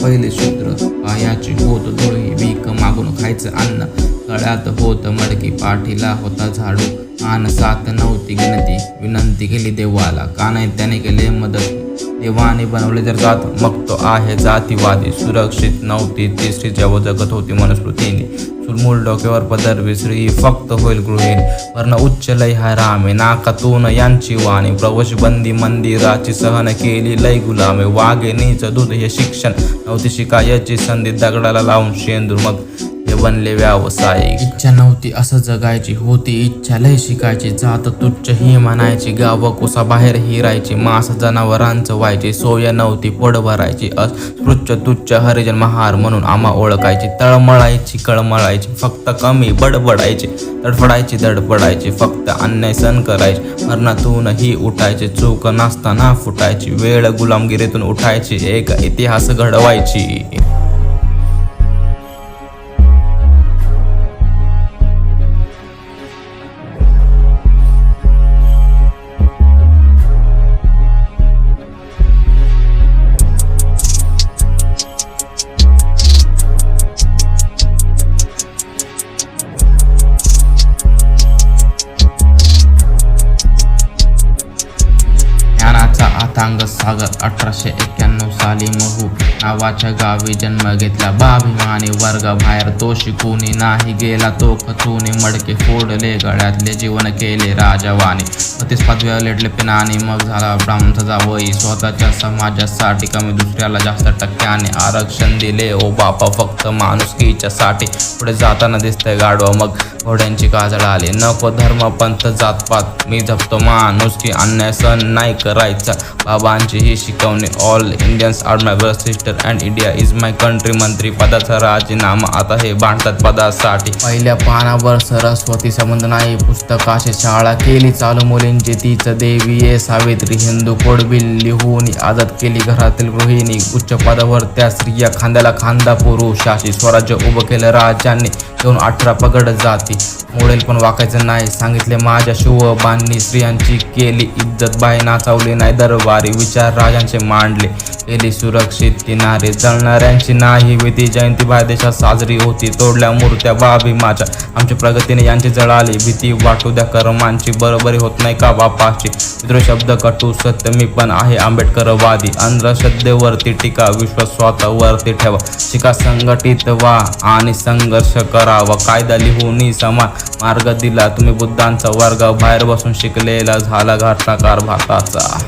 पहिले शूद्र पायाची होत धुळी भीक मागून खायचं अन्न तळ्यात होत मडकी पाठीला होता झाडू आन साथ नव्हती गिनती विनंती केली देवाला का नाही त्याने केले मदत देवाने बनवले जर जात मग तो आहे जातीवादी सुरक्षित नव्हती तिसरी जेव्हा जगत होती मनुस्मृतीने सुरमूल डोक्यावर पदर विसरी फक्त होईल गृहिणी वर्ण उच्च लय हाय रामे नाकातून यांची वाणी प्रवेश बंदी मंदिराची सहन केली लय गुलामे वाघिणीच दूध हे शिक्षण नव्हती शिकायची संधी दगडाला लावून शेंदूर मग हे बनले व्यावसायिक इच्छा नव्हती असं जगायची होती इच्छा लय शिकायची जात तुच्छ ही म्हणायची गाव कोसा बाहेर हिरायची मांस जनावरांचं व्हायची सोय नव्हती पोट भरायची अस्पृश्य तुच्छ हरिजन महार म्हणून आम्हा ओळखायची तळमळायची कळमळायची फक्त कमी बडबडायची तडफडायची धडपडायची फक्त अन्याय सण करायची मरणातूनही उठायची चूक नसताना फुटायची वेळ गुलामगिरीतून उठायची एक इतिहास घडवायची आतांग सागर 1891 साली महू नावाच्या गावी जन्म घेतला बाभिमानी वर्ग बाहेर तो शिकूनी नाही गेला तो खचूनी मडके फोडले गळ्यातले जीवन केले राजवानी 32 पदव्या लेटले पिनानी मग झाला ब्राह्मण जावई स्वतःच्या समाजासाठी कमी दुसऱ्याला जास्त टक्क्याने आरक्षण दिले ओ बापा फक्त माणुसकीच्या साठी पुढे जाताना दिसतंय गाडवा मग घोड्यांची काजळ आली नको धर्म पंथ जातपात मी जपतो माणुसकी अन्याय सण नाही करायचा बाबांची ही शिकवणी all Indians are my brother sister and India is my country मंत्री पदाचा राजीनामा आता हे बांधतात पदासाठी पहिल्या पानावर सरस्वती संबंध नाही पुस्तकाशी शाळा केली चालू मुलींची तीच देवी ये सावित्री हिंदू कोड बिल लिहून आजाद केली घरातील गृहिणी उच्च पदावर त्या स्त्रिया खांद्याला खांदा पुरुषाशी स्वराज्य उभं केलं राजांनी घेऊन 18 पगड जाती मोडेल पण वाकायचं नाही सांगितले माझ्या शिवबांनी स्त्रियांची केली इज्जत बाई नाचावली नाही दरबारी विचार राजांचे मांडले केली सुरक्षित किनारे जळणाऱ्यांची नाही भीती जयंती बाहेर देशात साजरी होती तोडल्या मूर्त्या बाभीमाच्या आमच्या प्रगतीने यांची जळाली भीती वाटू द्या कर्मांची बरोबरी होत नाही का बापाची मित्र शब्द कटू सत्य मी पण आहे आंबेडकरवादी अंधश्रद्धेवरती टीका विश्वास स्वतःवरती ठेवा शिका संघटित व्हा आणि संघर्ष करावा कायदा लिहून समान मार्ग दिला तुम्ही बुद्धांचा वर्ग बाहेर बसून शिकलेला झाला घाटनाकार भारताचा